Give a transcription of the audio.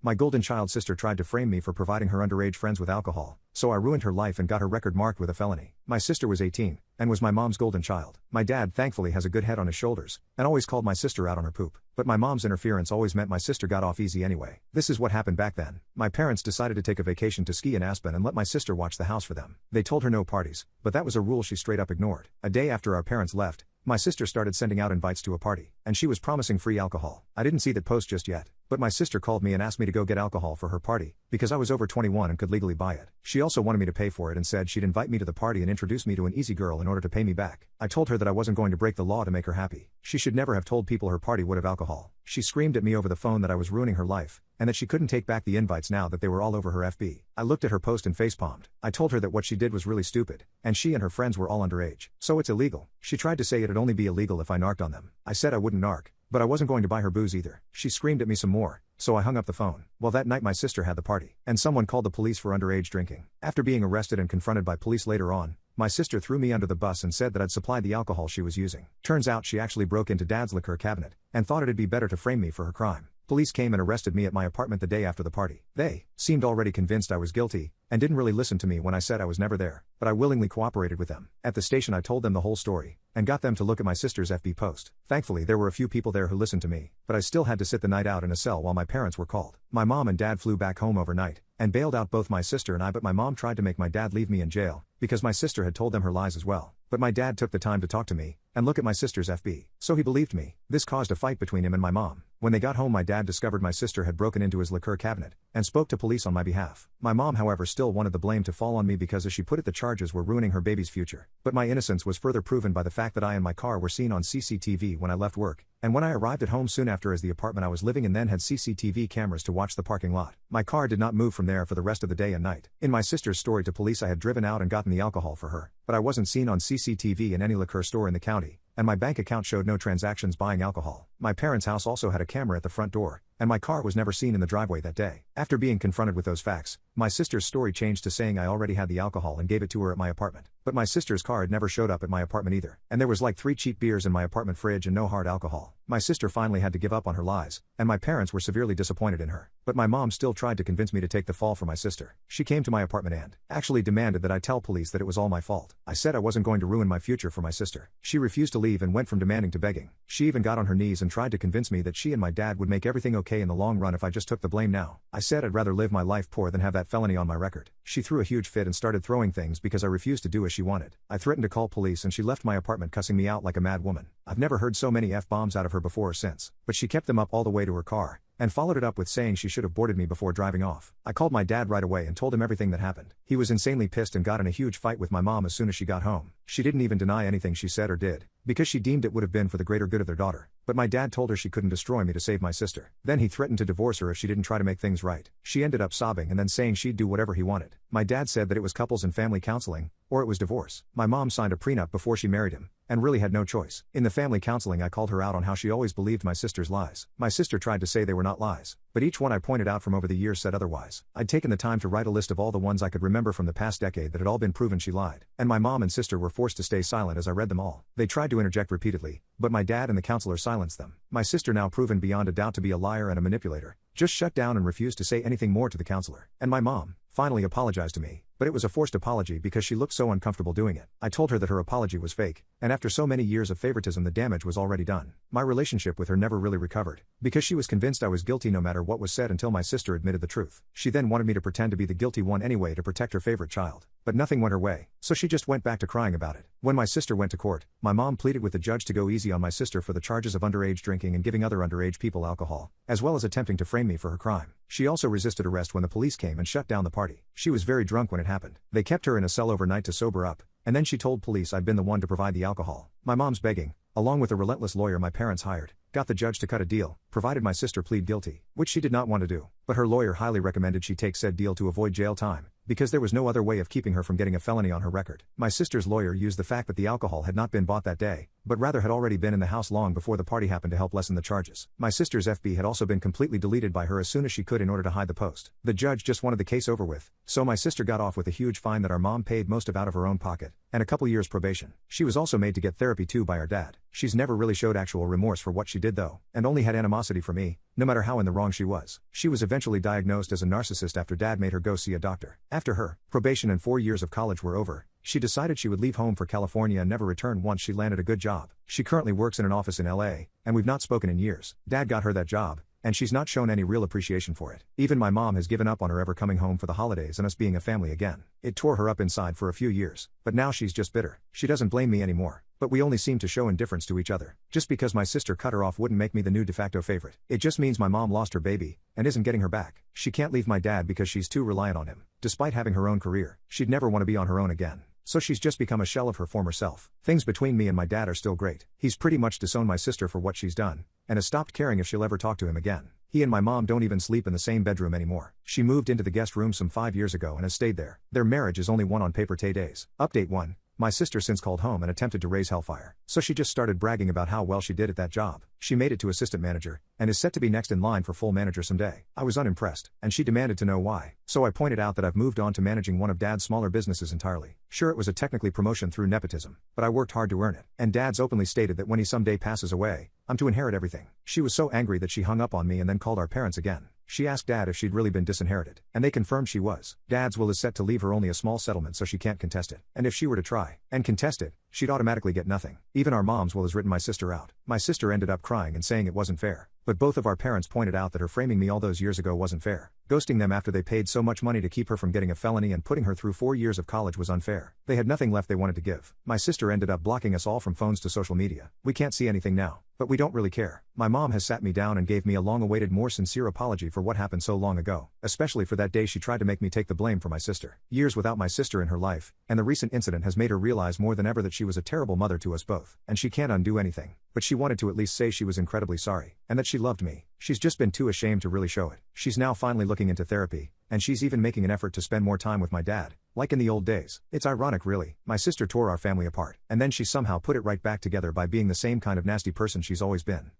My golden child sister tried to frame me for providing her underage friends with alcohol, so I ruined her life and got her record marked with a felony. My sister was 18, and was my mom's golden child. My dad thankfully has a good head on his shoulders, and always called my sister out on her poop. But my mom's interference always meant my sister got off easy anyway. This is what happened back then. My parents decided to take a vacation to ski in Aspen and let my sister watch the house for them. They told her no parties, but that was a rule she straight up ignored. A day after our parents left, my sister started sending out invites to a party, and she was promising free alcohol. I didn't see that post just yet, but my sister called me and asked me to go get alcohol for her party, because I was over 21 and could legally buy it. She also wanted me to pay for it and said she'd invite me to the party and introduce me to an easy girl in order to pay me back. I told her that I wasn't going to break the law to make her happy. She should never have told people her party would have alcohol. She screamed at me over the phone that I was ruining her life, and that she couldn't take back the invites now that they were all over her FB. I looked at her post and facepalmed. I told her that what she did was really stupid, and she and her friends were all underage, so it's illegal. She tried to say it'd only be illegal if I narked on them. I said I wouldn't narc, but I wasn't going to buy her booze either. She screamed at me some more, so I hung up the phone. Well, that night my sister had the party, and someone called the police for underage drinking. After being arrested and confronted by police later on, my sister threw me under the bus and said that I'd supplied the alcohol she was using. Turns out she actually broke into Dad's liquor cabinet, and thought it'd be better to frame me for her crime. Police came and arrested me at my apartment the day after the party. They seemed already convinced I was guilty, and didn't really listen to me when I said I was never there, but I willingly cooperated with them. At the station I told them the whole story, and got them to look at my sister's FB post. Thankfully there were a few people there who listened to me, but I still had to sit the night out in a cell while my parents were called. My mom and dad flew back home overnight, and bailed out both my sister and I, but my mom tried to make my dad leave me in jail, because my sister had told them her lies as well. But my dad took the time to talk to me, and look at my sister's FB, so he believed me. This caused a fight between him and my mom. When they got home my dad discovered my sister had broken into his liquor cabinet, and spoke to police on my behalf. My mom however still wanted the blame to fall on me because as she put it the charges were ruining her baby's future. But my innocence was further proven by the fact that I and my car were seen on CCTV when I left work, and when I arrived at home soon after, as the apartment I was living in then had CCTV cameras to watch the parking lot. My car did not move from there for the rest of the day and night. In my sister's story to police I had driven out and gotten the alcohol for her, but I wasn't seen on CCTV in any liquor store in the county, and my bank account showed no transactions buying alcohol. My parents' house also had a camera at the front door, and my car was never seen in the driveway that day. After being confronted with those facts, my sister's story changed to saying I already had the alcohol and gave it to her at my apartment. But my sister's car had never showed up at my apartment either, and there was like 3 cheap beers in my apartment fridge and no hard alcohol. My sister finally had to give up on her lies, and my parents were severely disappointed in her. But my mom still tried to convince me to take the fall for my sister. She came to my apartment and actually demanded that I tell police that it was all my fault. I said I wasn't going to ruin my future for my sister. She refused to leave and went from demanding to begging. She even got on her knees and tried to convince me that she and my dad would make everything okay in the long run if I just took the blame now. I said I'd rather live my life poor than have that felony on my record. She threw a huge fit and started throwing things because I refused to do as she wanted. I threatened to call police and she left my apartment cussing me out like a mad woman. I've never heard so many F-bombs out of her before or since, but she kept them up all the way to her car, and followed it up with saying she should have boarded me before driving off. I called my dad right away and told him everything that happened. He was insanely pissed and got in a huge fight with my mom as soon as she got home. She didn't even deny anything she said or did, because she deemed it would have been for the greater good of their daughter. But my dad told her she couldn't destroy me to save my sister. Then he threatened to divorce her if she didn't try to make things right. She ended up sobbing and then saying she'd do whatever he wanted. My dad said that it was couples and family counseling, or it was divorce. My mom signed a prenup before she married him, and really had no choice. In the family counseling I called her out on how she always believed my sister's lies. My sister tried to say they were not lies, but each one I pointed out from over the years said otherwise. I'd taken the time to write a list of all the ones I could remember from the past decade that had all been proven she lied, and my mom and sister were forced to stay silent as I read them all. They tried to interject repeatedly, but my dad and the counselor silenced them. My sister, now proven beyond a doubt to be a liar and a manipulator, just shut down and refused to say anything more to the counselor. And my mom finally apologized to me, but it was a forced apology because she looked so uncomfortable doing it. I told her that her apology was fake, and after so many years of favoritism the damage was already done. My relationship with her never really recovered, because she was convinced I was guilty no matter what was said until my sister admitted the truth. She then wanted me to pretend to be the guilty one anyway to protect her favorite child. But nothing went her way, so she just went back to crying about it. When my sister went to court, my mom pleaded with the judge to go easy on my sister for the charges of underage drinking and giving other underage people alcohol, as well as attempting to frame me for her crime. She also resisted arrest when the police came and shut down the party. She was very drunk when it happened. They kept her in a cell overnight to sober up, and then she told police I'd been the one to provide the alcohol. My mom's begging, along with a relentless lawyer my parents hired, got the judge to cut a deal, provided my sister plead guilty, which she did not want to do. But her lawyer highly recommended she take said deal to avoid jail time, because there was no other way of keeping her from getting a felony on her record. My sister's lawyer used the fact that the alcohol had not been bought that day, but rather had already been in the house long before the party happened to help lessen the charges. My sister's FB had also been completely deleted by her as soon as she could in order to hide the post. The judge just wanted the case over with, so my sister got off with a huge fine that our mom paid most of out of her own pocket, and a couple years probation. She was also made to get therapy too by our dad. She's never really showed actual remorse for what she did though, and only had animosity for me, no matter how in the wrong she was. She was eventually diagnosed as a narcissist after dad made her go see a doctor. After her probation and 4 years of college were over, she decided she would leave home for California and never return once she landed a good job. She currently works in an office in LA, and we've not spoken in years. Dad got her that job, and she's not shown any real appreciation for it. Even my mom has given up on her ever coming home for the holidays and us being a family again. It tore her up inside for a few years, but now she's just bitter. She doesn't blame me anymore, but we only seem to show indifference to each other. Just because my sister cut her off wouldn't make me the new de facto favorite. It just means my mom lost her baby, and isn't getting her back. She can't leave my dad because she's too reliant on him. Despite having her own career, she'd never want to be on her own again. So she's just become a shell of her former self. Things between me and my dad are still great. He's pretty much disowned my sister for what she's done, and has stopped caring if she'll ever talk to him again. He and my mom don't even sleep in the same bedroom anymore. She moved into the guest room some 5 years ago and has stayed there. Their marriage is only one on paper days. Update 1. My sister since called home and attempted to raise hellfire. So she just started bragging about how well she did at that job. She made it to assistant manager, and is set to be next in line for full manager someday. I was unimpressed, and she demanded to know why. So I pointed out that I've moved on to managing one of dad's smaller businesses entirely. Sure, it was a technically promotion through nepotism, but I worked hard to earn it. And dad's openly stated that when he someday passes away, I'm to inherit everything. She was so angry that she hung up on me and then called our parents again. She asked Dad if she'd really been disinherited, and they confirmed she was. Dad's will is set to leave her only a small settlement so she can't contest it. And if she were to try and contest it, she'd automatically get nothing. Even our mom's will has written my sister out. My sister ended up crying and saying it wasn't fair. But both of our parents pointed out that her framing me all those years ago wasn't fair. Ghosting them after they paid so much money to keep her from getting a felony and putting her through 4 years of college was unfair. They had nothing left they wanted to give. My sister ended up blocking us all from phones to social media. We can't see anything now, but we don't really care. My mom has sat me down and gave me a long-awaited, more sincere apology for what happened so long ago, especially for that day she tried to make me take the blame for my sister. Years without my sister in her life, and the recent incident has made her realize more than ever that she was a terrible mother to us both, and she can't undo anything. But she wanted to at least say she was incredibly sorry, and that she loved me. She's just been too ashamed to really show it. She's now finally looking into therapy, and she's even making an effort to spend more time with my dad, like in the old days. It's ironic really. My sister tore our family apart, and then she somehow put it right back together by being the same kind of nasty person she's always been.